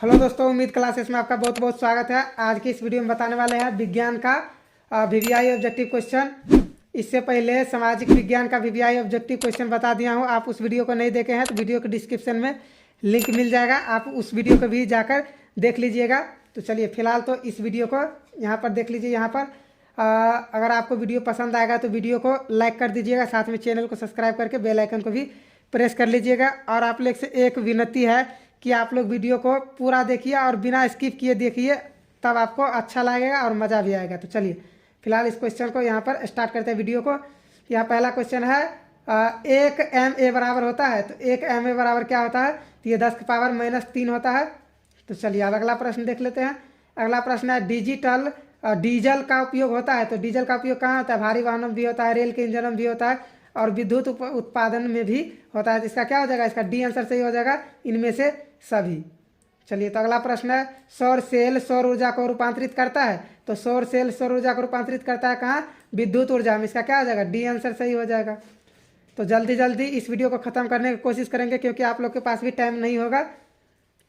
Hello दोस्तों, उम्मीद classes में आपका बहुत बहुत स्वागत है। आज की इस वीडियो में बताने वाले हैं विज्ञान का वीवीआई ऑब्जेक्टिव क्वेश्चन। इससे पहले सामाजिक विज्ञान का वीवीआई ऑब्जेक्टिव क्वेश्चन बता दिया हूं। आप उस वीडियो को नहीं देखे हैं तो वीडियो के डिस्क्रिप्शन में लिंक मिल जाएगा, आप उस वीडियो को भी जाकर देख लीजिएगा। तो चलिए फिलहाल तो इस वीडियो को यहाँ पर देख लीजिए। यहाँ पर अगर आपको वीडियो पसंद आएगा तो वीडियो को लाइक कर दीजिएगा, साथ में चैनल को सब्सक्राइब करके बेल आइकन को भी प्रेस कर लीजिएगा। और आप लोग से एक विनती है कि आप लोग वीडियो को पूरा देखिए और बिना स्किप किए देखिए, तब आपको अच्छा लगेगा और मज़ा भी आएगा। तो चलिए फिलहाल इस क्वेश्चन को यहाँ पर स्टार्ट करते हैं वीडियो को। यहाँ पहला क्वेश्चन है, 1 ma बराबर होता है। तो 1 ma बराबर क्या होता है? तो ये 10⁻³ होता है। तो चलिए अब अगला प्रश्न देख लेते हैं। अगला प्रश्न है, डीजल का उपयोग होता है। तो डीजल का उपयोग कहाँ होता है? भारी वाहनों में भी होता है, रेल के इंजनों में भी होता है और विद्युत उत्पादन में भी होता है। तो इसका क्या हो जाएगा? इसका डी आंसर सही हो जाएगा, इनमें से सभी। चलिए तो अगला प्रश्न है, सौर सेल सौर ऊर्जा को रूपांतरित करता है। तो सौर सेल सौर ऊर्जा को रूपांतरित करता है कहाँ? विद्युत ऊर्जा में। इसका क्या हो जाएगा? डी आंसर सही हो जाएगा। तो जल्दी जल्दी इस वीडियो को ख़त्म करने की कोशिश करेंगे क्योंकि आप लोग के पास भी टाइम नहीं होगा।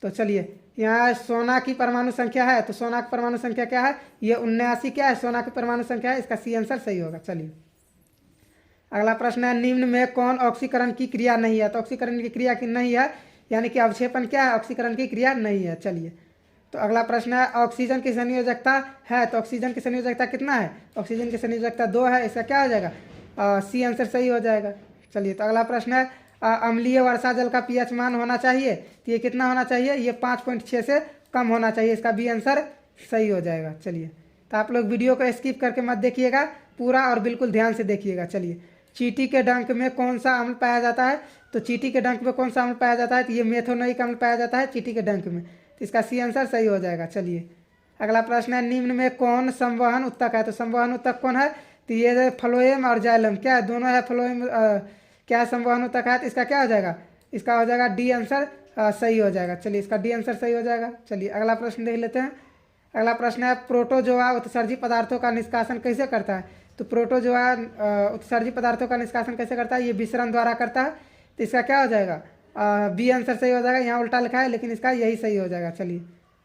तो चलिए, यहाँ सोना की परमाणु संख्या है। तो सोना की परमाणु संख्या क्या है? ये 79 क्या है? सोना की परमाणु संख्या है। इसका सी आंसर सही होगा। चलिए अगला प्रश्न है, निम्न में कौन ऑक्सीकरण की क्रिया नहीं है? तो ऑक्सीकरण की क्रिया की नहीं है, यानी कि अवक्षेपण क्या है? ऑक्सीकरण की क्रिया नहीं है। चलिए तो अगला प्रश्न है, ऑक्सीजन की संयोजकता है। तो ऑक्सीजन की संयोजकता कितना है? ऑक्सीजन की संयोजकता 2 है। इसका क्या हो जाएगा? सी आंसर सही हो जाएगा। चलिए तो अगला प्रश्न है, अम्लीय वर्षा जल का पीएच मान होना चाहिए। तो ये कितना होना चाहिए? ये 5.6 से कम होना चाहिए। इसका बी आंसर सही हो जाएगा। चलिए तो आप लोग वीडियो को स्किप करके मत देखिएगा, पूरा और बिल्कुल ध्यान से देखिएगा। चलिए, चींटी के डंक में कौन सा अम्ल पाया जाता है? तो चींटी के डंक में कौन सा अम्ल पाया जाता है? तो ये मेथोनोइक अम्ल पाया जाता है चींटी के डंक में। तो इसका सी आंसर सही हो जाएगा। चलिए अगला प्रश्न है, निम्न में कौन संवहन उत्तक है? तो संवहन उत्तक कौन है? तो ये फ्लोएम और जाइलम क्या है? दोनों है। फ्लोएम क्या संवहन उत्तक है? तो इसका क्या हो जाएगा? इसका हो जाएगा डी आंसर सही हो जाएगा। चलिए इसका डी आंसर सही हो जाएगा। चलिए अगला प्रश्न देख लेते हैं। अगला प्रश्न है, प्रोटोजोआ उत्सर्जी पदार्थों का निष्कासन कैसे करता है? तो प्रोटोजोआ उत्सर्जी पदार्थों का निष्कासन कैसे करता है? ये विसरण द्वारा करता है। तो इसका क्या हो जाएगा? बी आंसर सही हो जाएगा। यहाँ उल्टा लिखा है लेकिन इसका यही सही हो जाएगा। चलिए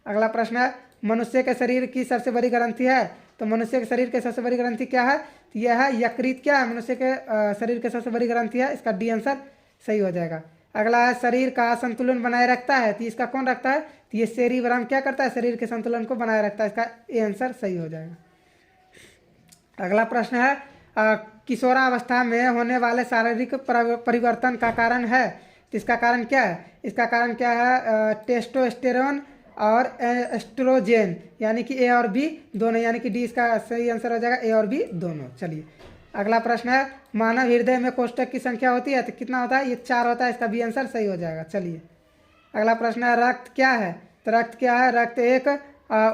अगला प्रश्न है, मनुष्य के शरीर की सबसे बड़ी ग्रंथि है। तो मनुष्य के शरीर की सबसे बड़ी ग्रंथि क्या है? तो यह है यकृत। क्या है? मनुष्य के शरीर की सबसे बड़ी ग्रंथि है। इसका डी आंसर सही हो जाएगा। अगला है, शरीर का संतुलन बनाए रखता है। तो इसका कौन रखता है? तो ये सेरिब्रम क्या करता है? शरीर के संतुलन को बनाए रखता है। इसका ए आंसर सही हो जाएगा। अगला प्रश्न है, किशोरावस्था में होने वाले शारीरिक परिवर्तन का कारण है। तो इसका कारण क्या है? इसका कारण क्या है? टेस्टोस्टेरोन और एस्ट्रोजेन, यानी कि ए और बी दोनों, यानी कि डी इसका सही आंसर हो जाएगा, ए और बी दोनों। चलिए अगला प्रश्न है, मानव हृदय में कोष्ठक की संख्या होती है। तो कितना होता है? ये 4 होता है। इसका बी आंसर सही हो जाएगा। चलिए अगला प्रश्न है, रक्त क्या है? तो रक्त क्या है? रक्त एक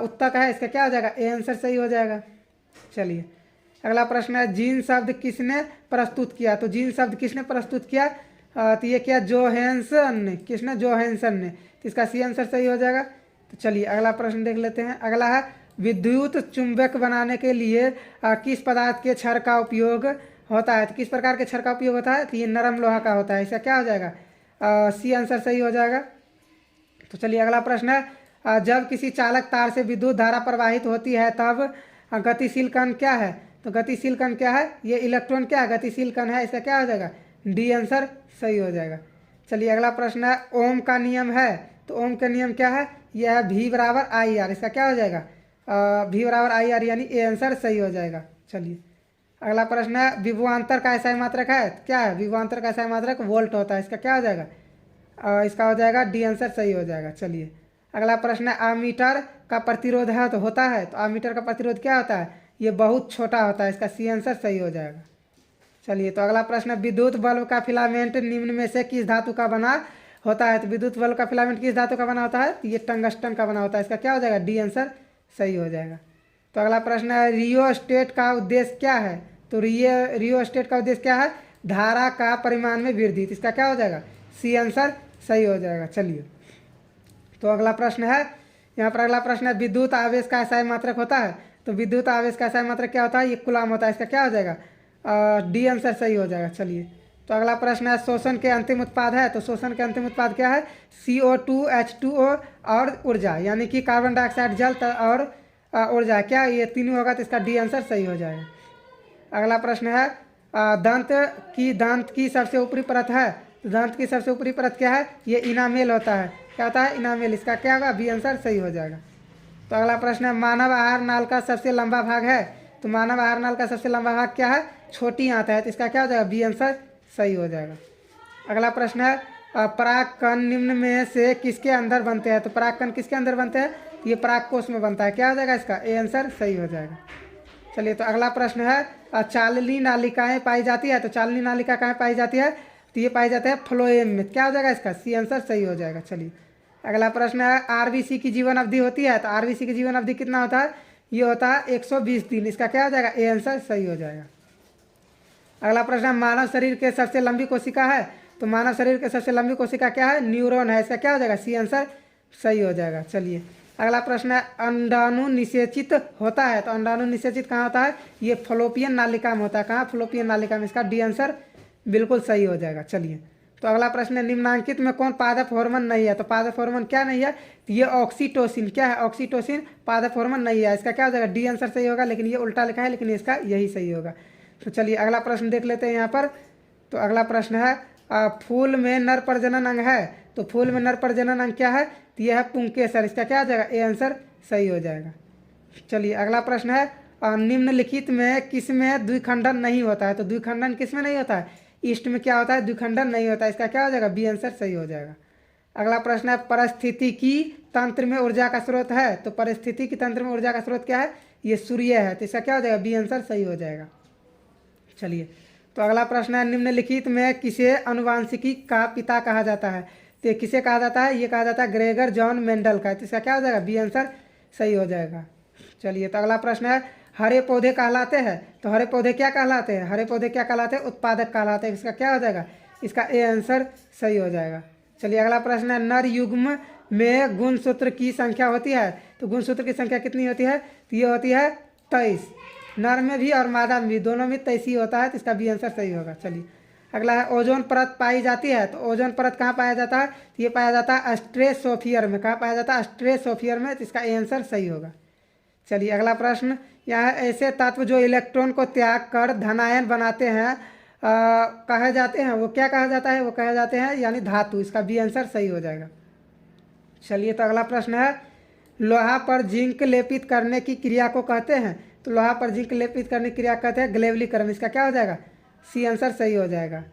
उत्तक है। इसका क्या हो जाएगा? ए आंसर सही हो जाएगा। चलिए अगला प्रश्न है, जीन शब्द किसने प्रस्तुत किया? तो जीन शब्द किसने प्रस्तुत किया? तो ये क्या? जोहेंसन ने। किसने? जोहेंसन ने। तो इसका सी आंसर सही हो जाएगा। तो चलिए अगला प्रश्न देख लेते हैं। अगला है, विद्युत चुंबक बनाने के लिए किस पदार्थ के छड़ का उपयोग होता है? तो किस प्रकार के छड़ का उपयोग होता है? तो ये नरम लोहा का होता है। इसका क्या हो जाएगा? सी आंसर सही हो जाएगा। तो चलिए अगला प्रश्न है, जब किसी चालक तार से विद्युत धारा प्रवाहित होती है तब गतिशील कण क्या है? तो गतिशील कण क्या है? ये इलेक्ट्रॉन क्या है? गतिशील कण है। इसका क्या हो जाएगा? डी आंसर सही हो जाएगा। चलिए अगला प्रश्न है, ओम का नियम है। तो ओम का नियम क्या है? यह है V बराबर आई आर। इसका क्या हो जाएगा? V बराबर आई आर, यानी ए आंसर सही हो जाएगा। चलिए अगला प्रश्न है, विभवांतर का ऐसा मात्रक है। क्या है? विभवांतर का ऐसा मात्रक वोल्ट होता है। इसका क्या हो जाएगा? इसका हो जाएगा डी आंसर सही हो जाएगा। चलिए अगला प्रश्न है, आमीटर का प्रतिरोध है तो होता है। तो आमीटर का प्रतिरोध क्या होता है? ये बहुत छोटा होता है। इसका सी आंसर सही हो जाएगा। चलिए तो अगला प्रश्न है, विद्युत बल्ब का फिलामेंट निम्न में से किस धातु का बना होता है? तो विद्युत बल्ब का फिलामेंट किस धातु का बना होता है? तो ये टंगस्टन का बना होता है। इसका क्या हो जाएगा? डी आंसर सही हो जाएगा। तो अगला प्रश्न है, रियोस्टेट का उद्देश्य क्या है? तो रियोस्टेट का उद्देश्य क्या है? धारा का परिमाण में वृद्धि। तो इसका क्या हो जाएगा? सी आंसर सही हो जाएगा। चलिए तो अगला प्रश्न है, यहाँ पर अगला प्रश्न है, विद्युत आवेश का ऐसा मात्रक होता है। तो विद्युत आवेश का ऐसा मात्रक क्या होता है? ये कूलाम होता है। इसका क्या हो जाएगा? डी आंसर सही हो जाएगा। चलिए तो अगला प्रश्न है शोषण के अंतिम उत्पाद है, तो शोषण के अंतिम उत्पाद क्या है? CO2, H2O और ऊर्जा, यानी कि कार्बन डाइऑक्साइड, जल और ऊर्जा। क्या ये तीनों होगा? तो इसका डी आंसर सही हो जाएगा। अगला प्रश्न है दांत की सबसे ऊपरी परत है, तो दांत की सबसे ऊपरी परत क्या है? ये इनामेल होता है। क्या होता है? इनामेल। इसका क्या होगा? बी आंसर सही हो जाएगा। तो अगला प्रश्न है मानव आहार नाल का सबसे लंबा भाग है, तो मानव आहार नाल का सबसे लंबा भाग क्या है? छोटी आंत है। तो इसका क्या हो जाएगा? बी आंसर सही हो जाएगा। अगला प्रश्न है परागकण निम्न में से किसके अंदर बनते हैं? तो परागकण किसके अंदर बनते हैं? ये परागकोश में बनता है। क्या हो जाएगा इसका? ए आंसर सही हो जाएगा। चलिए, तो अगला प्रश्न है चालनी नालिकाएं पाई जाती है, तो चालनी नालिका कहाँ पाई जाती है? तो ये पाई जाती है फ्लोएम में। क्या हो जाएगा इसका? सी आंसर सही हो जाएगा। चलिए, अगला प्रश्न है आरबीसी की जीवन अवधि होती है, तो आरबीसी की जीवन अवधि कितना होता है? ये होता है 120 दिन। इसका क्या हो जाएगा? ए आंसर सही हो जाएगा। अगला प्रश्न है मानव शरीर के सबसे लंबी कोशिका है, तो मानव शरीर के सबसे लंबी कोशिका क्या है? न्यूरॉन है। इसका क्या हो जाएगा? सी आंसर सही हो जाएगा। चलिए, अगला प्रश्न है अंडाणु निषेचित होता है, तो अंडाणु निषेचित कहाँ होता है? ये फलोपियन नालिका में होता है। कहाँ? फलोपियन नालिका में। इसका डी आंसर बिल्कुल सही हो जाएगा। चलिए, तो अगला प्रश्न है निम्नांकित में कौन पादप हार्मोन नहीं है? तो पादप हार्मोन क्या नहीं है? तो ये ऑक्सीटोसिन। क्या है? ऑक्सीटोसिन पादप हार्मोन नहीं है। इसका क्या हो जाएगा? डी आंसर सही होगा, लेकिन ये उल्टा लिखा है, लेकिन इसका यही सही होगा। तो चलिए, अगला प्रश्न देख लेते हैं यहाँ पर। तो अगला प्रश्न है फूल में नर प्रजनन अंग है, तो फूल में नर प्रजनन अंग क्या है? तो यह है पुंकेसर। इसका क्या हो जाएगा? ए आंसर सही हो जाएगा। चलिए, अगला प्रश्न है निम्नलिखित में किस में द्विखंडन नहीं होता है? तो द्विखंडन किस में नहीं होता है? ईस्ट में क्या होता है? द्विखंडन नहीं होता है। इसका क्या हो जाएगा? बी आंसर सही हो जाएगा। अगला प्रश्न है परिस्थितिकी तंत्र में ऊर्जा का स्रोत है, तो परिस्थितिकी तंत्र में ऊर्जा का स्रोत क्या है? ये सूर्य है। तो इसका क्या हो जाएगा? बी आंसर सही हो जाएगा। चलिए, तो अगला प्रश्न है निम्नलिखित में किसे अनुवांशिकी का पिता कहा जाता है? तो किसे कहा जाता है? ये कहा जाता है ग्रेगर जॉन मेंडल का। तो इसका क्या हो जाएगा? बी आंसर सही हो जाएगा। चलिए, तो अगला प्रश्न है हरे पौधे कहलाते हैं, तो हरे पौधे क्या कहलाते हैं? हरे पौधे क्या कहलाते हैं? उत्पादक कहलाते हैं। इसका क्या हो जाएगा? इसका ए आंसर सही हो जाएगा। चलिए, अगला प्रश्न है नर युग्म में गुणसूत्र की संख्या होती है, तो गुणसूत्र की संख्या कितनी होती है? तो ये होती है 23। नर में भी और मादा में भी, दोनों में 23 ही होता है। तो इसका बी आंसर सही होगा। चलिए, अगला है ओजोन परत पाई जाती है, तो ओजोन परत कहाँ पाया जाता है? तो ये पाया जाता है स्ट्रेटोस्फीयर में। कहाँ पाया जाता है? स्ट्रेटोस्फीयर में। तो इसका ए आंसर सही होगा। चलिए, अगला प्रश्न यह ऐसे तत्व जो इलेक्ट्रॉन को त्याग कर धनायन बनाते हैं कहे जाते हैं, वो क्या कहा जाता है? वो कहे जाते हैं यानी धातु। इसका बी आंसर सही हो जाएगा। चलिए, तो अगला प्रश्न है लोहा पर जिंक लेपित करने की क्रिया को कहते हैं, तो लोहा पर जिंक लेपित करने की क्रिया कहते हैं ग्लेवलीकरण। इसका क्या हो जाएगा? सी आंसर सही हो जाएगा।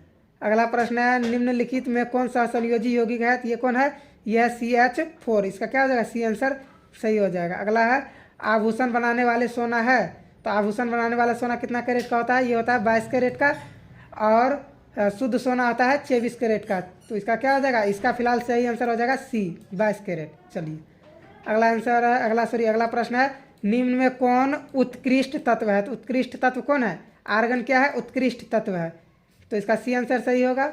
अगला प्रश्न है निम्नलिखित में कौन सा संयोजी यौगिक है? तो ये कौन है? यह CH4। इसका क्या हो जाएगा? सी आंसर सही हो जाएगा। अगला है आभूषण बनाने वाले सोना है, तो आभूषण बनाने वाला सोना कितना कैरेट का होता है? ये होता है 22 कैरेट का, और शुद्ध सोना होता है 24 कैरेट का। तो इसका क्या हो जाएगा? इसका फिलहाल सही आंसर हो जाएगा सी, 22 कैरेट। चलिए, अगला आंसर है अगला प्रश्न है निम्न में कौन उत्कृष्ट तत्व है? तो उत्कृष्ट तत्व कौन है? आर्गन क्या है? उत्कृष्ट तत्व है। तो इसका सी आंसर सही होगा।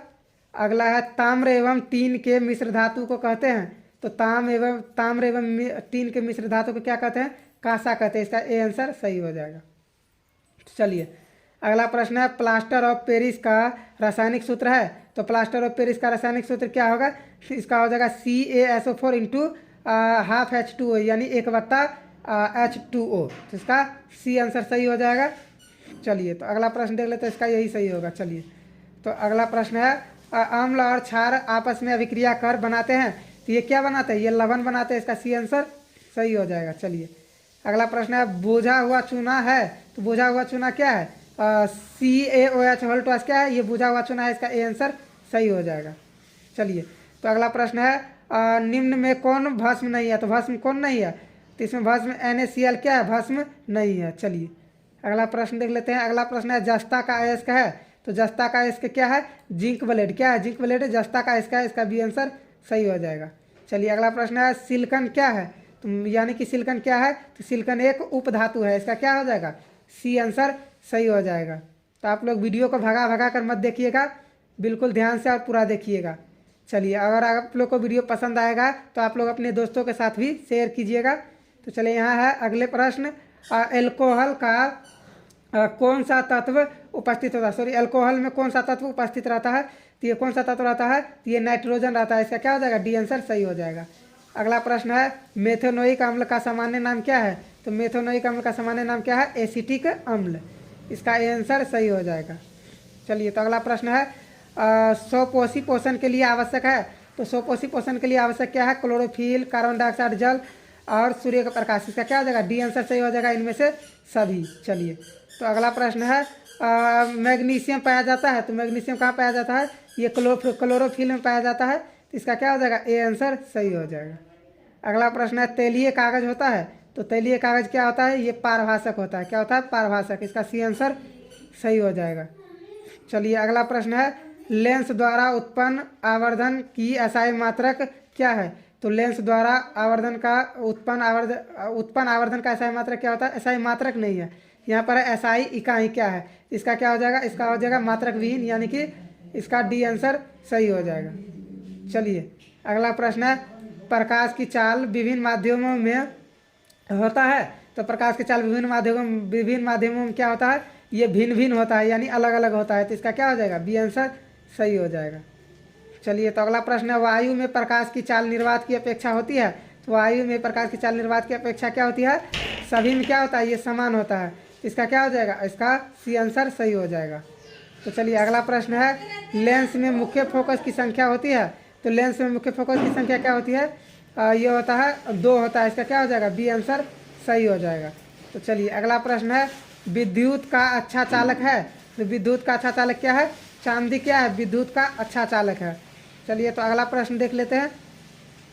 अगला है ताम्र एवं टीन के मिश्र धातु को कहते हैं, तो ताम्र एवं टीन के मिश्र धातु को क्या कहते हैं? कांसा कहते हैं। इसका ए आंसर सही हो जाएगा। चलिए, अगला प्रश्न है प्लास्टर ऑफ पेरिस का रासायनिक सूत्र है, तो प्लास्टर ऑफ पेरिस का रासायनिक सूत्र क्या होगा? इसका हो जाएगा CaSO4 इंटू हाफ H2O, यानी 1/H2O। तो इसका सी आंसर सही हो जाएगा। चलिए, तो अगला प्रश्न देख लेते हैं, इसका यही सही होगा। चलिए, तो अगला प्रश्न है अम्ल और क्षार आपस में अभिक्रिया कर बनाते हैं, तो ये क्या बनाते हैं? ये लवण बनाते हैं। इसका सी आंसर सही हो जाएगा। चलिए, अगला प्रश्न है बुझा हुआ चूना है, तो बुझा हुआ चूना क्या है? CaOH क्या है? ये बुझा हुआ चूना है। इसका ए आंसर सही हो जाएगा। चलिए, तो अगला प्रश्न है निम्न में कौन भस्म नहीं है? तो भस्म कौन नहीं है? तो इसमें भस्म NaCl क्या है? भस्म नहीं है। चलिए, अगला प्रश्न देख लेते हैं। अगला प्रश्न है जस्ता का अयस्क है, तो जस्ता का अयस्क क्या है? Zinc blende. क्या है? जिंक ब्लेड जस्ता का अयस्क है। इसका बी आंसर सही हो जाएगा। चलिए, अगला प्रश्न है सिलिकॉन क्या है? तो यानी कि सिलिकॉन क्या है? तो सिलिकॉन एक उपधातु है। इसका क्या हो जाएगा? सी आंसर सही हो जाएगा। तो आप लोग वीडियो को भगा कर मत देखिएगा, बिल्कुल ध्यान से और पूरा देखिएगा। चलिए, अगर आप लोग को वीडियो पसंद आएगा तो आप लोग अपने दोस्तों के साथ भी शेयर कीजिएगा। तो चलिए, यहाँ है अगले प्रश्न अल्कोहल का कौन सा तत्व उपस्थित होता है, सॉरी अल्कोहल में कौन सा तत्व उपस्थित रहता है, तो ये कौन सा तत्व रहता है, तो ये नाइट्रोजन रहता है। इसका क्या हो जाएगा, डी आंसर सही हो जाएगा। अगला प्रश्न है मेथेनोइक अम्ल का सामान्य नाम क्या है, तो मेथेनोइक अम्ल का सामान्य नाम क्या है, एसिटिक अम्ल। इसका आंसर सही हो जाएगा। चलिए तो अगला प्रश्न है स्वपोषी पोषण के लिए आवश्यक है, तो स्वपोषी पोषण के लिए आवश्यक क्या है, क्लोरोफिल, कार्बन डाइऑक्साइड, जल और सूर्य का प्रकाश। इसका क्या हो जाएगा, डी आंसर सही हो जाएगा इनमें से सभी। चलिए तो अगला प्रश्न है मैग्नीशियम पाया जाता है, तो मैग्नीशियम कहाँ पाया जाता है, ये क्लोरोफिल में पाया जाता है। तो इसका क्या हो जाएगा, ए आंसर सही हो जाएगा। अगला प्रश्न है तेलीय कागज होता है, तो तेलीय कागज क्या होता है, ये पारभाषक होता है। क्या होता है, पारभाषक। इसका सी आंसर सही हो जाएगा। चलिए अगला प्रश्न है लेंस द्वारा उत्पन्न आवर्धन की एसआई मात्रक क्या है, तो लेंस द्वारा आवर्धन का उत्पन्न आवर्धन का एसआई मात्रक क्या होता है, एसआई मात्रक नहीं है, यहाँ पर एसआई इकाई क्या है। इसका क्या हो जाएगा, इसका हो जाएगा मात्रक विहीन, यानी कि इसका डी आंसर सही हो जाएगा। चलिए अगला प्रश्न है प्रकाश की चाल विभिन्न माध्यमों में होता है, तो प्रकाश की चाल विभिन्न माध्यमों में क्या होता है, ये भिन्न भिन्न होता है, यानी अलग अलग होता है। तो इसका क्या हो जाएगा, बी आंसर सही हो जाएगा। चलिए तो अगला प्रश्न है वायु में प्रकाश की चाल निर्वात की अपेक्षा होती है, तो वायु में प्रकाश की चाल निर्वात की अपेक्षा क्या होती है, सभी में क्या होता है, ये समान होता है। इसका क्या हो जाएगा, इसका सी आंसर सही हो जाएगा। तो चलिए अगला प्रश्न है लेंस में मुख्य फोकस की संख्या होती है, तो लेंस में मुख्य फोकस की संख्या क्या होती है, ये होता है 2 होता है। इसका क्या हो जाएगा, बी आंसर सही हो जाएगा। तो चलिए अगला प्रश्न है विद्युत का अच्छा चालक है, तो विद्युत का अच्छा चालक क्या है, चांदी क्या है, विद्युत का अच्छा चालक है। चलिए तो अगला प्रश्न देख लेते हैं।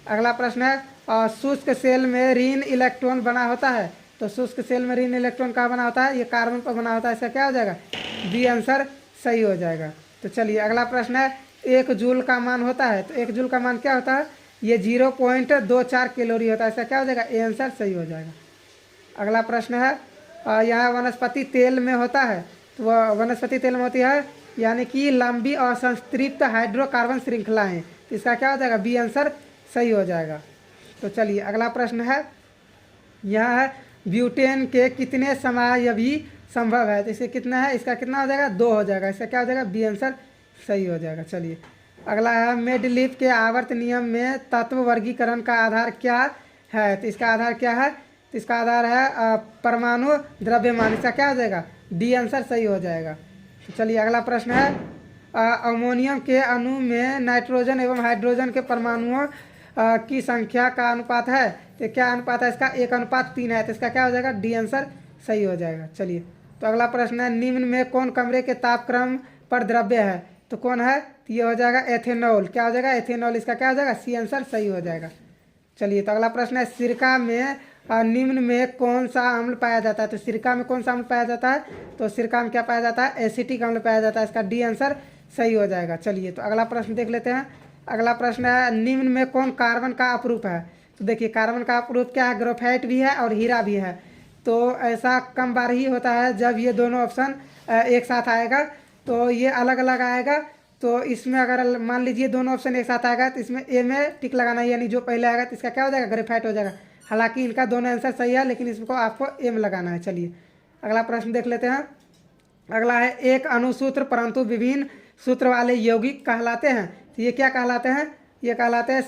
अगला प्रश्न है शुष्क सेल में ऋण इलेक्ट्रॉन बना होता है, तो शुष्क सेल में ऋण इलेक्ट्रॉन कहाँ बना होता है, ये कार्बन पर बना होता है। इसका क्या हो जाएगा, बी आंसर सही हो जाएगा। तो चलिए अगला प्रश्न है 1 जूल का मान होता है, तो 1 जूल का मान क्या होता है, ये 0.24 कैलोरी होता है। इसका क्या हो जाएगा, ए आंसर सही हो जाएगा। अगला प्रश्न है यहाँ वनस्पति तेल में होता है, तो वह वनस्पति तेल में होती है यानी कि लंबी और संतृप्त हाइड्रोकार्बन श्रृंखलाएं। तो इसका क्या हो जाएगा, बी आंसर सही हो जाएगा। तो चलिए अगला प्रश्न है यह है ब्यूटेन के कितने समायवी संभव है, तो इसे कितना है, इसका कितना हो जाएगा, 2 हो जाएगा। इसका क्या हो जाएगा, बी आंसर सही हो जाएगा। चलिए अगला है मेडलीफ के आवर्त नियम में तत्व वर्गीकरण का आधार क्या है, तो इसका आधार क्या है, तो इसका आधार है परमाणु द्रव्यमान। इसका क्या हो जाएगा, डी आंसर सही हो जाएगा। तो चलिए अगला प्रश्न है अमोनियम के अणु में नाइट्रोजन एवं हाइड्रोजन के परमाणुओं की संख्या का अनुपात है, तो क्या अनुपात है इसका, 1:3 है। तो इसका क्या हो जाएगा, डी आंसर सही हो जाएगा। चलिए तो अगला प्रश्न है निम्न में कौन कमरे के तापक्रम पर द्रव्य है, तो कौन है, तो ये हो जाएगा एथेनॉल। क्या हो जाएगा, एथेनॉल। इसका क्या हो जाएगा, सी आंसर सही हो जाएगा। चलिए तो अगला प्रश्न है सिरका में निम्न में कौन सा अम्ल पाया जाता है, तो सिरका में कौन सा अम्ल पाया जाता है, तो सिरका में क्या पाया जाता है, एसिटिक अम्ल पाया जाता है। इसका डी आंसर सही हो जाएगा। चलिए तो अगला प्रश्न देख लेते हैं। अगला प्रश्न है निम्न में कौन कार्बन का अपरूप है, तो देखिए कार्बन का अपरूप क्या है, ग्रेफाइट भी है और हीरा भी है। तो ऐसा कम बार ही होता है जब ये दोनों ऑप्शन एक साथ आएगा, तो ये अलग अलग आएगा। तो इसमें अगर मान लीजिए दोनों ऑप्शन एक साथ आएगा तो इसमें ए में टिक लगाना है, यानी जो पहले आएगा तो इसका क्या हो जाएगा, ग्रेफाइट हो जाएगा। हालांकि इनका दोनों आंसर सही है, लेकिन इसको आपको ए में लगाना है। चलिए अगला प्रश्न देख लेते हैं। अगला है एक अनुसूत्र परंतु विभिन्न सूत्र वाले यौगिक कहलाते हैं, तो ये क्या कहलाते हैं, ये कहलाते हैं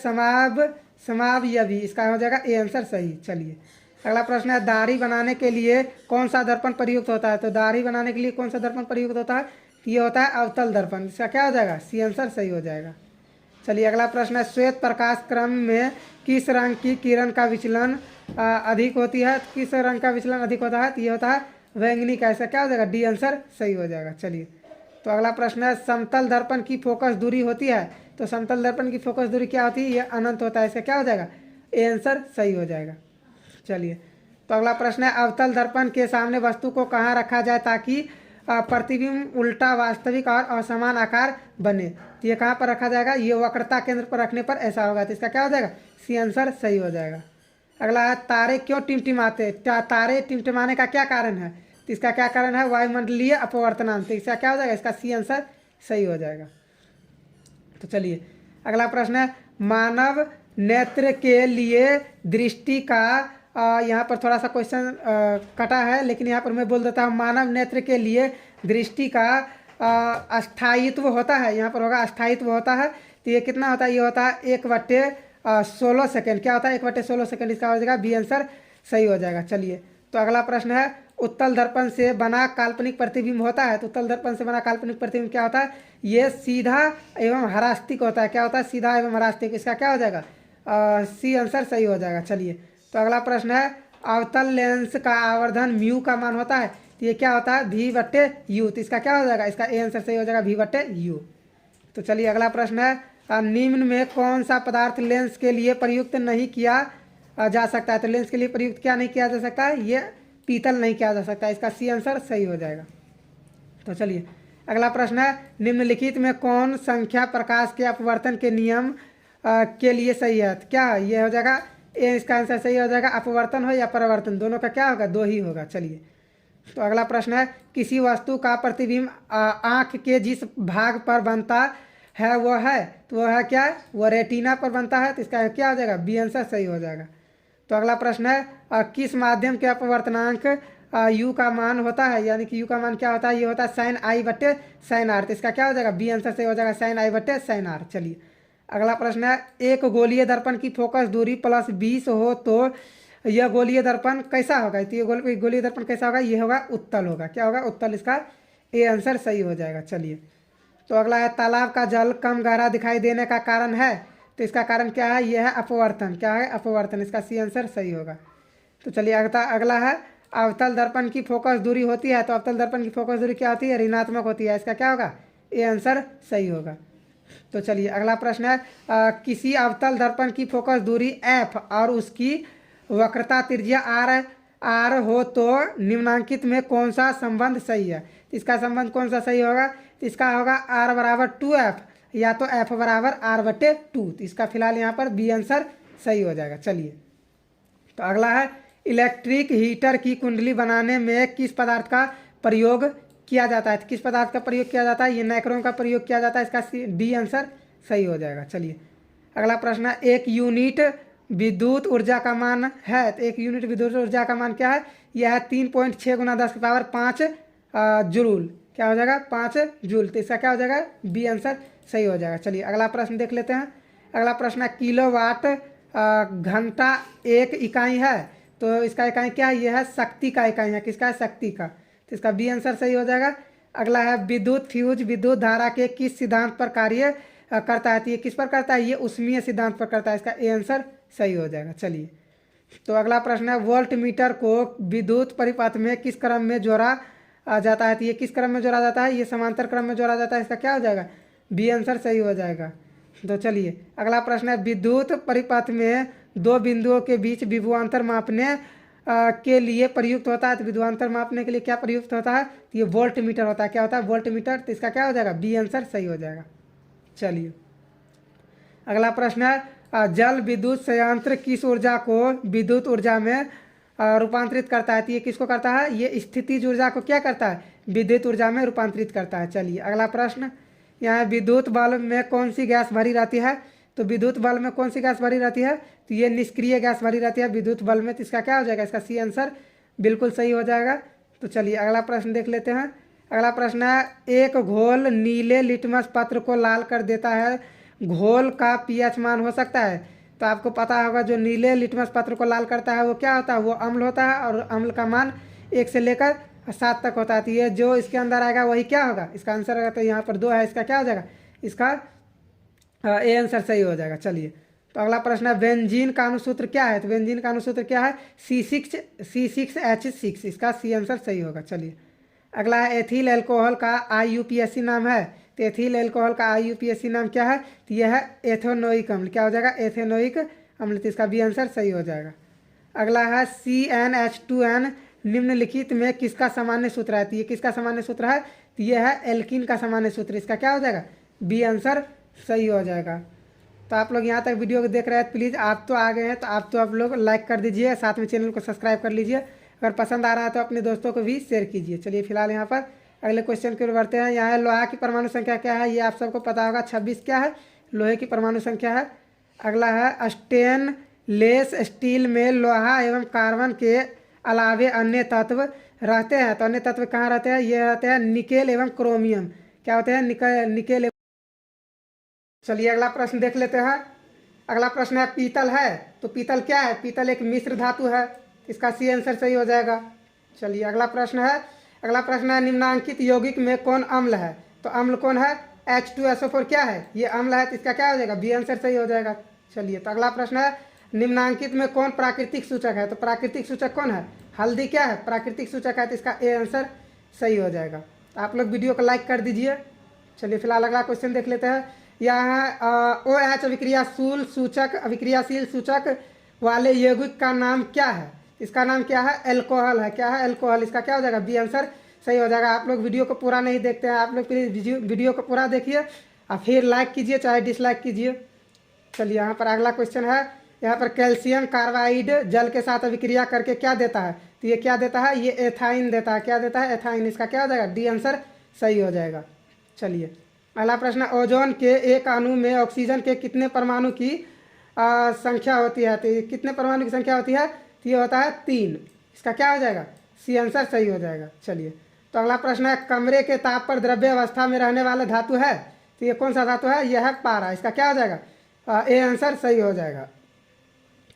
समावयवी। इसका हो जाएगा ए आंसर सही। चलिए अगला प्रश्न है दाढ़ी बनाने के लिए कौन सा दर्पण प्रयुक्त होता है, तो दाढ़ी बनाने के लिए कौन सा दर्पण प्रयुक्त होता है, ये होता है अवतल दर्पण। इसका क्या हो जाएगा, सी आंसर सही हो जाएगा। चलिए अगला प्रश्न है श्वेत प्रकाश क्रम में किस रंग की किरण का विचलन अधिक होती है, किस रंग का विचलन अधिक होता है, तो ये होता है बैंगनी का। ऐसा क्या हो जाएगा, डी आंसर सही हो जाएगा। चलिए तो अगला प्रश्न है समतल दर्पण की फोकस दूरी होती है, तो समतल दर्पण की फोकस दूरी क्या होती है, ये अनंत होता है। इसका क्या हो जाएगा, ए आंसर सही हो जाएगा। चलिए तो अगला प्रश्न है अवतल दर्पण के सामने वस्तु को कहाँ रखा जाए ताकि प्रतिबिंब उल्टा वास्तविक और असमान आकार बने, तो ये कहाँ पर रखा जाएगा, ये वक्रता केंद्र पर रखने पर ऐसा होगा। तो इसका क्या हो जाएगा, सी आंसर सही हो जाएगा। अगला है तारे क्यों टिमटिमाते, तारे टिमटिमाने का क्या कारण है, तो इसका क्या कारण है, वायुमंडलीय अपवर्तनांक। तो इसका क्या हो जाएगा, इसका सी आंसर सही हो जाएगा। तो चलिए अगला प्रश्न है मानव नेत्र के लिए दृष्टि का यहाँ पर थोड़ा सा क्वेश्चन कटा है, लेकिन यहाँ पर मैं बोल देता हूँ। मानव नेत्र के लिए दृष्टि का अस्थायित्व होता है, यहाँ पर होगा अस्थायित्व होता है। तो ये कितना होता है, ये होता है 1/16 सेकेंड। क्या होता है 1/16 सेकेंड, इसका हो जाएगा बी आंसर सही हो जाएगा। चलिए तो अगला प्रश्न है, उत्तल दर्पण से बना काल्पनिक प्रतिबिंब होता है। तो उत्तल दर्पण से बना काल्पनिक प्रतिबिंब क्या होता है, ये सीधा एवं हरास्तिक होता है। क्या होता है, सीधा एवं हरास्तिक। इसका क्या हो जाएगा, सी आंसर सही हो जाएगा। चलिए तो अगला प्रश्न है, अवतल लेंस का आवर्धन म्यू का मान होता है। तो ये क्या होता है, V/U। तो इसका क्या हो जाएगा, इसका ए आंसर सही हो जाएगा V/U। तो चलिए अगला प्रश्न है, निम्न में कौन सा पदार्थ लेंस के लिए प्रयुक्त नहीं किया जा सकता है। तो लेंस के लिए प्रयुक्त क्या नहीं किया जा सकता है, ये पीतल नहीं किया जा सकता। इसका सी आंसर सही हो जाएगा। तो चलिए अगला प्रश्न है, निम्नलिखित में कौन संख्या प्रकाश के अपवर्तन के नियम के लिए सही है। तो क्या ये हो जाएगा, ए इसका आंसर सही हो जाएगा। अपवर्तन हो या परावर्तन, दोनों का क्या होगा, 2 ही होगा। चलिए तो अगला प्रश्न है, किसी वस्तु का प्रतिबिंब आँख के जिस भाग पर बनता है वो है, तो वो है क्या, वो रेटिना पर बनता है। तो इसका क्या हो जाएगा, बी आंसर सही हो जाएगा। तो अगला प्रश्न है, किस माध्यम के अपवर्तनांक यू का मान होता है, यानी कि यू का मान क्या होता है, ये होता है sin I/sin R। तो इसका क्या हो जाएगा, बी आंसर सही हो जाएगा, sin I/sin R। चलिए अगला प्रश्न है, एक गोलीय दर्पण की फोकस दूरी +20 हो तो यह गोलीय दर्पण कैसा होगा। तो ये गोलीय दर्पण कैसा होगा, ये होगा उत्तल होगा। क्या होगा, उत्तल। इसका ए आंसर सही हो जाएगा। चलिए तो अगला है, तालाब का जल कम गहरा दिखाई देने का कारण है। तो इसका कारण क्या है, यह है अपवर्तन। क्या है, अपवर्तन। इसका सी आंसर सही होगा। तो चलिए अगला है, अवतल दर्पण की फोकस दूरी होती है। तो अवतल दर्पण की फोकस दूरी क्या होती है, ऋणात्मक होती है। इसका क्या होगा, ए आंसर सही होगा। तो चलिए अगला प्रश्न है, किसी अवतल दर्पण की फोकस दूरी f और उसकी वक्रता त्रिज्या r हो तो निम्नांकित में कौन सा संबंध सही है। इसका संबंध कौन सा सही होगा, तो इसका होगा r = 2f या तो f = r/2। तो इसका फिलहाल यहाँ पर बी आंसर सही हो जाएगा। चलिए तो अगला है, इलेक्ट्रिक हीटर की कुंडली बनाने में किस पदार्थ का प्रयोग किया जाता है। तो किस पदार्थ का प्रयोग किया जाता है, ये नाइक्रोम का प्रयोग किया जाता है। इसका डी आंसर सही हो जाएगा। चलिए अगला प्रश्न है, एक यूनिट विद्युत ऊर्जा का मान है। तो एक यूनिट विद्युत ऊर्जा का मान क्या है, यह है 3.6 × 10⁵ जूल। क्या हो जाएगा, 5 जूल। तो इसका क्या हो जाएगा, बी आंसर सही हो जाएगा। चलिए अगला प्रश्न देख लेते हैं। अगला प्रश्न है, किलोवाट घंटा एक इकाई है। तो इसका इकाई क्या है, यह है शक्ति का इकाई है। किसका है, शक्ति का। तो इसका बी आंसर सही हो जाएगा। अगला है, विद्युत फ्यूज विद्युत धारा के किस सिद्धांत पर कार्य करता है। तो ये किस पर करता है, ये ऊष्मीय सिद्धांत पर करता है। इसका ए आंसर सही हो जाएगा। चलिए तो अगला प्रश्न है, वोल्ट मीटर को विद्युत परिपथ में किस क्रम में जोड़ा जाता है। तो ये किस क्रम में जोड़ा जाता है, ये समांतर क्रम में जोड़ा जाता है। इसका क्या हो जाएगा, बी आंसर सही हो जाएगा। तो चलिए अगला प्रश्न है, विद्युत परिपथ में 2 बिंदुओं के बीच विभवांतर मापने के लिए प्रयुक्त होता है। तो विभवांतर मापने के लिए क्या प्रयुक्त होता है, तो ये वोल्ट मीटर होता है। क्या होता है, वोल्ट मीटर। तो इसका क्या हो जाएगा, बी आंसर सही हो जाएगा। चलिए अगला प्रश्न है, जल विद्युत संयंत्र किस ऊर्जा को विद्युत ऊर्जा में रूपांतरित करता है। तो ये किसको करता है, ये स्थितिज ऊर्जा को क्या करता है, विद्युत ऊर्जा में रूपांतरित करता है। चलिए अगला प्रश्न, यहाँ विद्युत बल्ब में कौन सी गैस भरी रहती है। तो विद्युत बल्ब में कौन सी गैस भरी रहती है, तो ये निष्क्रिय गैस भरी रहती है विद्युत बल्ब में। तो इसका क्या हो जाएगा, इसका सी आंसर बिल्कुल सही हो जाएगा। तो चलिए अगला प्रश्न देख लेते हैं। अगला प्रश्न है, एक घोल नीले लिटमस पत्र को लाल कर देता है, घोल का पीएच मान हो सकता है। तो आपको पता होगा, जो नीले लिटमस पत्र को लाल करता है वो क्या होता है, वो अम्ल होता है। और अम्ल का मान 1 से लेकर 7 तक होता है। तो ये जो इसके अंदर आएगा वही क्या होगा, इसका आंसर होगा। तो यहाँ पर 2 है, इसका क्या हो जाएगा, इसका ए आंसर सही हो जाएगा। चलिए तो अगला प्रश्न है, बेंजीन का अनुसूत्र क्या है। तो बेंजीन का अनुसूत्र क्या है, C6H6। इसका सी आंसर सही होगा। चलिए अगला है, एथिल एल्कोहल का IUPAC नाम है। तो एथिल एल्कोहल का IUPAC नाम क्या है, तो यह है एथेनोइक अम्ल। क्या हो जाएगा, एथेनोइक अम्ल। तो इसका बी आंसर सही हो जाएगा। अगला है, CnH2n निम्नलिखित में किसका सामान्य सूत्र है। तो ये किसका सामान्य सूत्र है, तो यह है एल्किन का सामान्य सूत्र। इसका क्या हो जाएगा, बी आंसर सही हो जाएगा। तो आप लोग यहाँ तक वीडियो को देख रहे हैं, प्लीज़ आप तो आ गए हैं तो आप लोग लाइक कर दीजिए, साथ में चैनल को सब्सक्राइब कर लीजिए। अगर पसंद आ रहा है तो अपने दोस्तों को भी शेयर कीजिए। चलिए फिलहाल यहाँ पर अगले क्वेश्चन की ओर बढ़ते हैं। यहाँ है, लोहा की परमाणु संख्या क्या है, ये आप सबको पता होगा, 26 क्या है, लोहे की परमाणु संख्या है। अगला है, स्टेन लेस स्टील में लोहा एवं कार्बन के अलावे अन्य तत्व रहते हैं। तो अन्य तत्व कहाँ रहते हैं? ये रहते हैं निकेल एवं क्रोमियम। क्या होते हैं? निकेल। चलिए अगला प्रश्न देख लेते हैं। अगला प्रश्न है पीतल है, तो पीतल क्या है? पीतल एक मिश्र धातु है, इसका सी आंसर सही हो जाएगा। चलिए अगला प्रश्न है निम्नांकित यौगिक में कौन अम्ल है? तो अम्ल कौन है? H2SO4 क्या है? ये अम्ल है, तो इसका क्या हो जाएगा? बी आंसर सही हो जाएगा। चलिए तो अगला प्रश्न है निम्नांकित में कौन प्राकृतिक सूचक है? तो प्राकृतिक सूचक कौन है? हल्दी क्या है? प्राकृतिक सूचक है, तो इसका ए आंसर सही हो जाएगा। तो आप लोग वीडियो को लाइक कर दीजिए। चलिए फिलहाल अगला क्वेश्चन देख लेते हैं। यहाँ OH अभिक्रियाशील सूचक वाले यौगिक का नाम क्या है? इसका नाम क्या है? एल्कोहल है। क्या है? एल्कोहल। इसका क्या हो जाएगा? बी आंसर सही हो जाएगा। आप लोग वीडियो को पूरा नहीं देखते हैं, आप लोग प्लीज़ वीडियो को पूरा देखिए और फिर लाइक कीजिए चाहे डिसलाइक कीजिए। चलिए यहाँ पर अगला क्वेश्चन है। यहाँ पर कैल्शियम कार्बाइड जल के साथ अभिक्रिया करके क्या देता है? तो ये क्या देता है? ये एथाइन देता है। क्या देता है? एथाइन। इसका क्या हो जाएगा? डी आंसर सही हो जाएगा। चलिए अगला प्रश्न, ओजोन के एक अणु में ऑक्सीजन के कितने परमाणु की संख्या होती है? तो कितने परमाणु की संख्या होती है? तो ये होता है 3। इसका क्या हो जाएगा? सी आंसर सही हो जाएगा। चलिए तो अगला प्रश्न है कमरे के ताप पर द्रव्य अवस्था में रहने वाला धातु है, तो ये कौन सा धातु है? यह है पारा। इसका क्या हो जाएगा? ए आंसर सही हो जाएगा।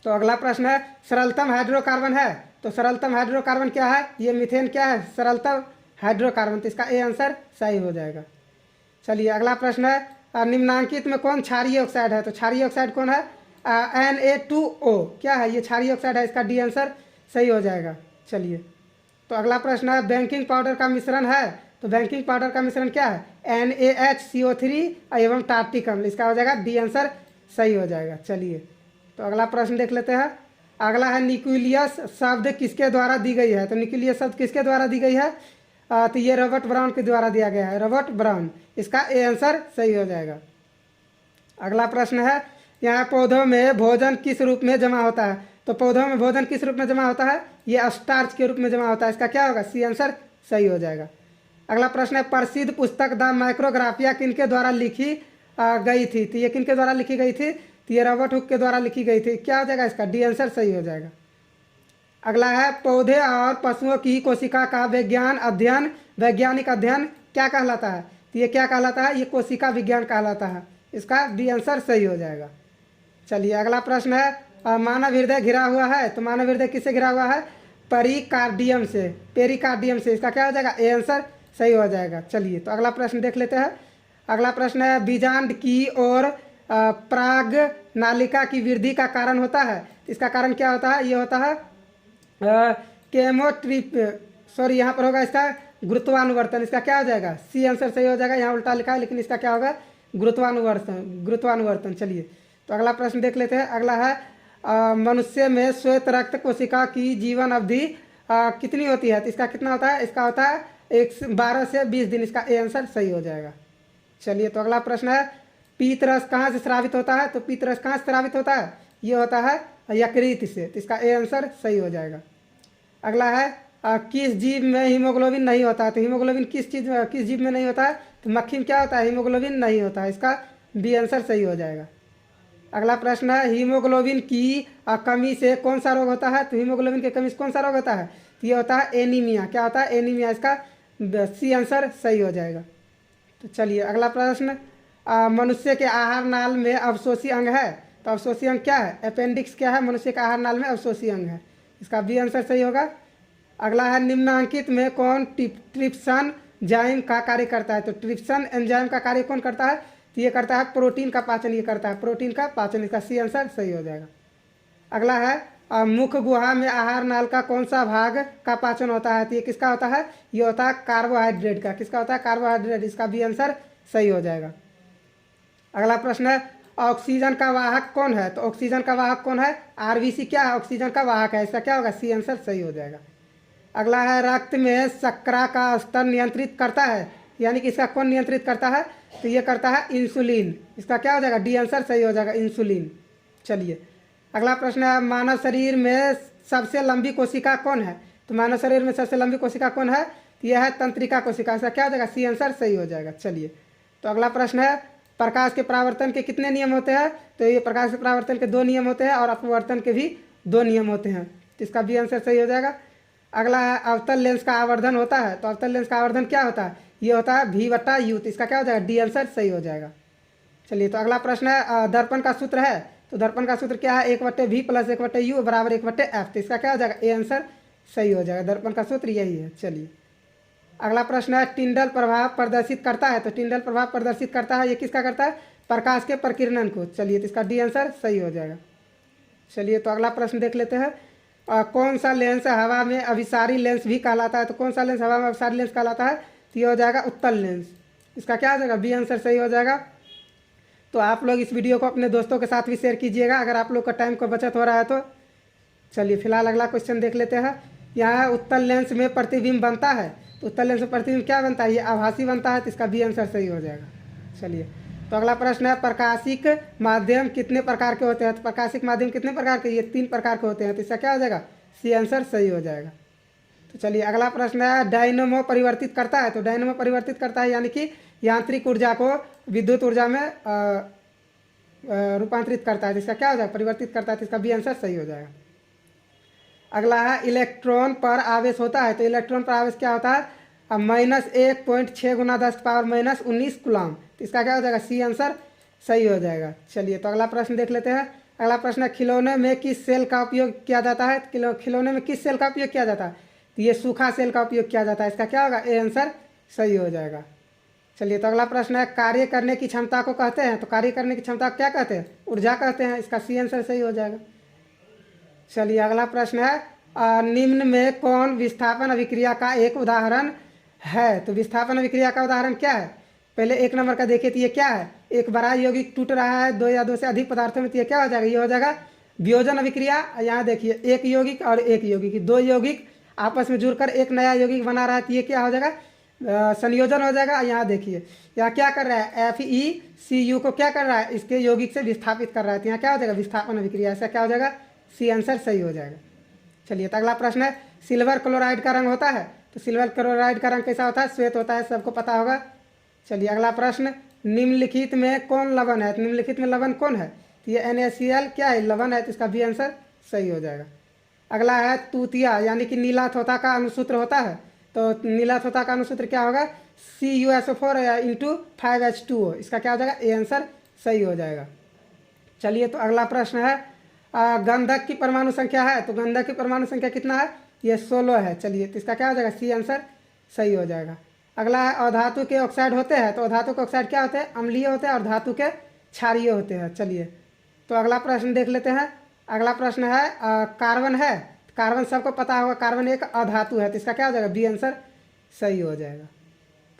तो अगला प्रश्न है सरलतम हाइड्रोकार्बन है, तो सरलतम हाइड्रोकार्बन क्या है? ये मीथेन क्या है? सरलतम हाइड्रोकार्बन। तो इसका ए आंसर सही हो जाएगा। चलिए अगला प्रश्न है निम्नांकित में कौन क्षारीय ऑक्साइड है? तो क्षारीय ऑक्साइड कौन है? Na2O। क्या है? ये क्षारीय ऑक्साइड है, इसका डी आंसर सही हो जाएगा। चलिए तो अगला प्रश्न है बेकिंग पाउडर का मिश्रण है, तो बेकिंग पाउडर का मिश्रण क्या है? NaHCO3 एवं टार्टिक अम्ल। इसका हो जाएगा डी आंसर सही हो जाएगा। चलिए तो अगला प्रश्न देख लेते हैं। अगला है न्यूक्लियस शब्द किसके द्वारा दी गई है? तो न्यूक्लियस शब्द किसके द्वारा दी गई है? तो ये रॉबर्ट ब्राउन के द्वारा दिया गया है, रॉबर्ट ब्राउन। इसका ए आंसर सही हो जाएगा। अगला प्रश्न है यहाँ पौधों में भोजन किस रूप में जमा होता है? तो पौधों में भोजन किस रूप में जमा होता है? ये स्टार्च के रूप में जमा होता है। इसका क्या होगा? सी आंसर सही हो जाएगा। अगला प्रश्न है प्रसिद्ध पुस्तक द माइक्रोग्राफिया किनके द्वारा लिखी गई थी? तो ये किनके द्वारा लिखी गई थी? तो ये रॉबर्ट हुक के द्वारा लिखी गई थी। क्या हो जाएगा? इसका डी आंसर सही हो जाएगा। अगला है पौधे और पशुओं की कोशिका का वैज्ञानिक अध्ययन क्या कहलाता है? तो ये क्या कहलाता है? ये कोशिका विज्ञान कहलाता है। इसका डी आंसर सही हो जाएगा। चलिए अगला प्रश्न है मानव हृदय घिरा हुआ है, तो मानव हृदय किससे घिरा हुआ है? पेरिकार्डियम से। इसका क्या हो जाएगा? ए आंसर सही हो जाएगा। चलिए तो अगला प्रश्न देख लेते हैं। अगला प्रश्न है बीजांड की और प्राग नालिका की वृद्धि का कारण होता है, इसका कारण क्या होता है? ये होता है यहाँ पर होगा इसका गुरुत्वानुवर्तन। इसका क्या हो जाएगा? सी आंसर सही हो जाएगा। यहाँ उल्टा लिखा है लेकिन इसका क्या होगा? गुरुत्वानुवर्तन। चलिए तो अगला प्रश्न देख लेते हैं। अगला है मनुष्य में श्वेत रक्त कोशिका की जीवन अवधि कितनी होती है? तो इसका कितना होता है? इसका होता है 12 से 20 दिन। इसका ए आंसर सही हो जाएगा। चलिए तो अगला प्रश्न है पीत रस कहाँ से स्रावित होता है? तो पीत रस कहाँ से स्रावित होता है? ये होता है यकृत से। तो इसका ए आंसर सही हो जाएगा। अगला है किस जीव में हीमोग्लोबिन नहीं होता है? तो हीमोग्लोबिन किस जीव में नहीं होता है? तो मक्खी में क्या होता है? हीमोग्लोबिन नहीं होता है। इसका बी आंसर सही हो जाएगा। अगला प्रश्न है हीमोग्लोबिन की कमी से कौन सा रोग होता है? तो हीमोग्लोबिन की कमी से कौन सा रोग होता है? तो ये होता है एनीमिया। क्या होता है? एनीमिया। इसका सी आंसर सही हो जाएगा। तो चलिए अगला प्रश्न मनुष्य के आहार नाल में अवशोषी अंग है, तो अवशोषी अंग क्या है? अपेंडिक्स क्या है? मनुष्य के आहार नाल में अवशोषी अंग है। इसका बी आंसर सही होगा। अगला है निम्नांकित में कौन ट्रिप्सन एंजाइम का कार्य करता है? तो ट्रिप्सन एंजाइम का कार्य कौन करता है? तो ये करता है प्रोटीन का पाचन। ये करता है प्रोटीन का पाचन। इसका सी आंसर सही हो जाएगा। अगला है मुख गुहा में आहार नाल का कौन सा भाग का पाचन होता है? तो ये किसका होता है? ये होता है कार्बोहाइड्रेट का। किसका होता है? कार्बोहाइड्रेट। इसका बी आंसर सही हो जाएगा। अगला प्रश्न है ऑक्सीजन का वाहक कौन है? तो ऑक्सीजन का वाहक कौन है? आरबीसी क्या है? ऑक्सीजन का वाहक है। इसका क्या होगा? सी आंसर सही हो जाएगा। अगला है रक्त में शर्करा का स्तर नियंत्रित करता है, यानी कि इसका कौन नियंत्रित करता है? तो ये करता है इंसुलिन। इसका क्या हो जाएगा? डी आंसर सही हो जाएगा, इंसुलिन। चलिए अगला प्रश्न है मानव शरीर में सबसे लंबी कोशिका कौन है? तो मानव शरीर में सबसे लंबी कोशिका कौन है? तो यह है तंत्रिका कोशिका। इसका क्या हो जाएगा? सी आंसर सही हो जाएगा। चलिए तो अगला प्रश्न है प्रकाश के परावर्तन के कितने नियम होते हैं? तो ये प्रकाश के परावर्तन के 2 नियम होते हैं और अपवर्तन के भी 2 नियम होते हैं। तो इसका बी आंसर सही हो जाएगा। अगला है अवतल लेंस का आवर्धन होता है। तो अवतल लेंस का आवर्धन क्या होता है? ये होता है V/U। तो इसका क्या हो जाएगा? डी आंसर सही हो जाएगा। चलिए, तो अगला प्रश्न है दर्पण का सूत्र है। तो दर्पण का सूत्र क्या है? 1/V + 1/U = 1/F। तो इसका क्या हो जाएगा? ए आंसर सही हो जाएगा। दर्पण का सूत्र यही है। चलिए, अगला प्रश्न है टिंडल प्रभाव प्रदर्शित करता है। तो टिंडल प्रभाव प्रदर्शित करता है, ये किसका करता है? प्रकाश के प्रकीर्णन को। चलिए, तो इसका डी आंसर सही हो जाएगा। चलिए, तो अगला प्रश्न देख लेते हैं। कौन सा लेंस हवा में अभिसारी लेंस भी कहलाता है? तो कौन सा लेंस हवा में अभिसारी लेंस कहलाता है? तो ये हो जाएगा उत्तल लेंस। इसका क्या हो जाएगा? बी आंसर सही हो जाएगा। तो आप लोग इस वीडियो को अपने दोस्तों के साथ भी शेयर कीजिएगा अगर आप लोग का टाइम को बचत हो रहा है तो। चलिए, फिलहाल अगला क्वेश्चन देख लेते हैं। यहाँ उत्तल लेंस में प्रतिबिंब बनता है। तो उत्तल लेंस में प्रतिबिंब क्या बनता है? ये आभासी बनता है। तो इसका बी आंसर सही हो जाएगा। चलिए, तो अगला प्रश्न है प्रकाशिक माध्यम कितने प्रकार के होते हैं? तो प्रकाशिक माध्यम कितने प्रकार के? ये 3 प्रकार के होते हैं। तो इसका क्या हो जाएगा? सी आंसर सही हो जाएगा। तो चलिए, अगला प्रश्न है डायनेमो परिवर्तित करता है। तो डायनेमो परिवर्तित करता है यानी कि यांत्रिक ऊर्जा को विद्युत ऊर्जा में रूपांतरित करता है। जिसका क्या हो जाएगा? परिवर्तित करता है। तो इसका बी आंसर सही हो जाएगा। अगला है इलेक्ट्रॉन पर आवेश होता है। तो इलेक्ट्रॉन पर आवेश क्या होता है? -1.6 × 10⁻−19 कूलम। तो इसका क्या हो जाएगा? सी आंसर सही हो जाएगा। चलिए, तो अगला प्रश्न देख लेते हैं। अगला प्रश्न है खिलौने में किस सेल का उपयोग किया जाता है? खिलौने में किस सेल का उपयोग किया जाता है? तो ये सूखा सेल का उपयोग किया जाता है। इसका क्या होगा? ए आंसर सही हो जाएगा। चलिए, तो अगला प्रश्न है कार्य करने की क्षमता को कहते हैं। तो कार्य करने की क्षमता क्या कहते हैं? ऊर्जा कहते हैं। इसका सी आंसर सही हो जाएगा। चलिए, अगला प्रश्न है निम्न में कौन विस्थापन अभिक्रिया का एक उदाहरण है? तो विस्थापन अभिक्रिया का उदाहरण क्या है? पहले 1 नंबर का देखिए। तो ये क्या है? एक बड़ा यौगिक टूट रहा है 2 या 2 से अधिक पदार्थों में। तो ये क्या हो जाएगा? ये हो जाएगा वियोजन अभिक्रिया। यहाँ देखिए, एक यौगिक और एक यौगिक, 2 यौगिक आपस में जुड़कर एक नया यौगिक बना रहा है। तो ये क्या हो जाएगा? संयोजन हो जाएगा। यहाँ देखिए, यहाँ क्या कर रहा है? FeCu को क्या कर रहा है? इसके यौगिक से विस्थापित कर रहा है। तो यहाँ क्या हो जाएगा? विस्थापन अभिक्रिया। ऐसा क्या हो जाएगा? सी आंसर सही हो जाएगा। चलिए, तो अगला प्रश्न है सिल्वर क्लोराइड का रंग होता है। तो सिल्वर क्लोराइड का रंग कैसा होता है? श्वेत होता है। सबको पता होगा। चलिए, अगला प्रश्न निम्नलिखित में कौन लवण है? तो निम्नलिखित में लवण कौन है? तो ये NaCl क्या है? लवण है। तो इसका बी आंसर सही हो जाएगा। अगला है तूतिया यानी कि नीला थोथा का अनुसूत्र होता है। तो नीला थोथा का अनुसूत्र क्या होगा? CuSO4 × 5H2O। इसका क्या हो जाएगा? ए आंसर सही हो जाएगा। चलिए, तो अगला प्रश्न है गंधक की परमाणु संख्या है। तो गंधक की परमाणु संख्या कितना है? ये 16 है। चलिए, तो इसका क्या हो जाएगा? सी आंसर सही हो जाएगा। अगला है अधातु के ऑक्साइड होते हैं। तो अधातु के ऑक्साइड क्या होते हैं? अम्लीय होते हैं और धातु के क्षारीय होते हैं। चलिए, तो अगला प्रश्न देख लेते हैं। अगला प्रश्न है कार्बन है। कार्बन सबको पता होगा, कार्बन एक अधातु है। तो इसका क्या हो जाएगा? बी आंसर सही हो जाएगा।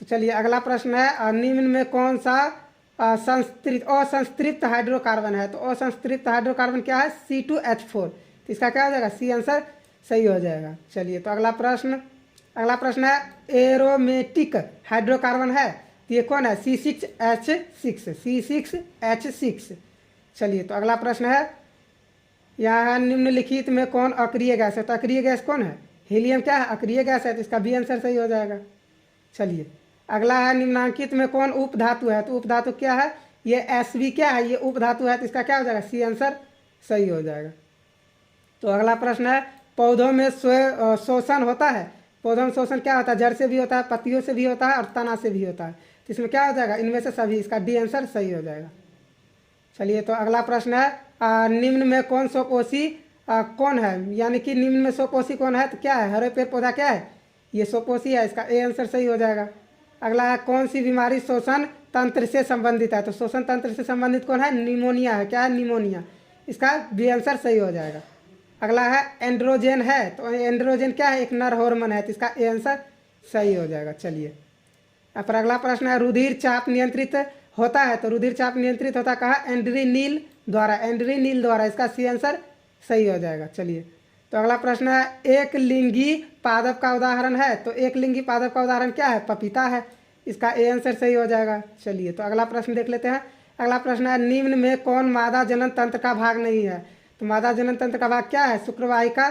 तो चलिए, अगला प्रश्न है निम्न में कौन सा असंस्तृप्त हाइड्रोकार्बन है? तो असंस्तृप्त हाइड्रोकार्बन क्या है? C2H4। तो इसका क्या हो जाएगा? सी आंसर सही हो जाएगा। चलिए, तो अगला प्रश्न है एरोमेटिक हाइड्रोकार्बन है। तो ये कौन है? C6H6। चलिए, तो अगला प्रश्न है यहाँ निम्नलिखित में कौन अक्रिय गैस है? तो अक्रिय गैस कौन है? हीलियम क्या है? अक्रिय गैस है। तो इसका बी आंसर सही हो जाएगा। चलिए, अगला है निम्नांकित में कौन उपधातु है? तो उपधातु क्या है? ये Sb क्या है? ये उपधातु है। तो इसका क्या हो जाएगा? सी आंसर सही हो जाएगा। तो अगला प्रश्न है पौधों में शोषण होता है। पौधों में शोषण क्या होता है? जड़ से भी होता है, पत्तियों से भी होता है और तना से भी होता है। तो इसमें क्या हो जाएगा? इनमें से सभी। इसका डी आंसर सही हो जाएगा। चलिए, तो अगला प्रश्न है निम्न में कौन स्वपोषी कौन है? यानी कि निम्न में स्वपोषी कौन है? तो क्या है? हरे पेड़ पौधा क्या है? ये स्वपोषी है। इसका ए आंसर सही हो जाएगा। अगला है कौन सी बीमारी श्वसन तंत्र से संबंधित है? तो श्वसन तंत्र से संबंधित कौन है? निमोनिया है। क्या है? निमोनिया। इसका बी आंसर सही हो जाएगा। अगला है एंड्रोजन है। तो एंड्रोजन क्या है? एक नर हार्मोन है। तो इसका ए आंसर सही हो जाएगा। चलिए, यहाँ पर अगला प्रश्न है रुधिर चाप नियंत्रित होता है। तो रुधिर चाप नियंत्रित होता कहा? एंड्रीनील द्वारा। इसका सी आंसर सही हो जाएगा। चलिए, तो अगला प्रश्न है एक लिंगी पादप का उदाहरण है। तो एक लिंगी पादप का उदाहरण क्या है? पपीता है। इसका ए आंसर सही हो जाएगा। चलिए, तो अगला प्रश्न देख लेते हैं। अगला प्रश्न है निम्न में कौन मादा जनन तंत्र का भाग नहीं है? तो मादा जनन तंत्र का भाग क्या है? शुक्रवाहिका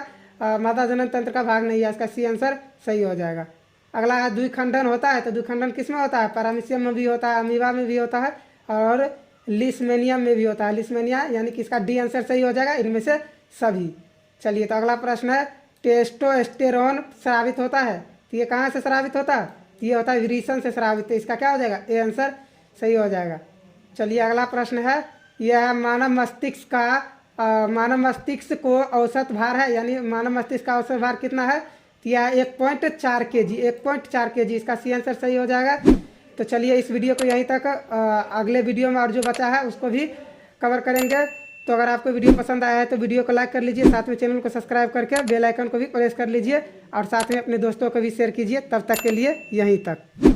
मादा जनन तंत्र का भाग नहीं है। इसका सी आंसर सही हो जाएगा। अगला है द्विखंडन होता है। तो द्विखंडन किस में होता है? पैरामीशियम में भी होता है, अमीबा में भी होता है और लिस्मेनियम में भी होता है। लिस्मेनिया यानी कि इसका डी आंसर सही हो जाएगा, इनमें से सभी। चलिए तो अगला प्रश्न है, टेस्टोस्टेरोन स्रावित होता है, तो ये कहाँ से स्रावित होता है? तो ये होता है विरिसन से स्रावित, तो इसका क्या हो जाएगा? ए आंसर सही हो जाएगा। चलिए अगला प्रश्न है, यह मानव मस्तिष्क को औसत भार है, यानी मानव मस्तिष्क का औसत भार कितना है? तो यह 1.4 kg, 1.4 kg, इसका सी आंसर सही हो जाएगा। तो चलिए इस वीडियो को यहीं तक, अगले वीडियो में और जो बचा है उसको भी कवर करेंगे। तो अगर आपको वीडियो पसंद आया है तो वीडियो को लाइक कर लीजिए, साथ में चैनल को सब्सक्राइब करके बेल आइकन को भी प्रेस कर लीजिए और साथ में अपने दोस्तों को भी शेयर कीजिए। तब तक के लिए यहीं तक।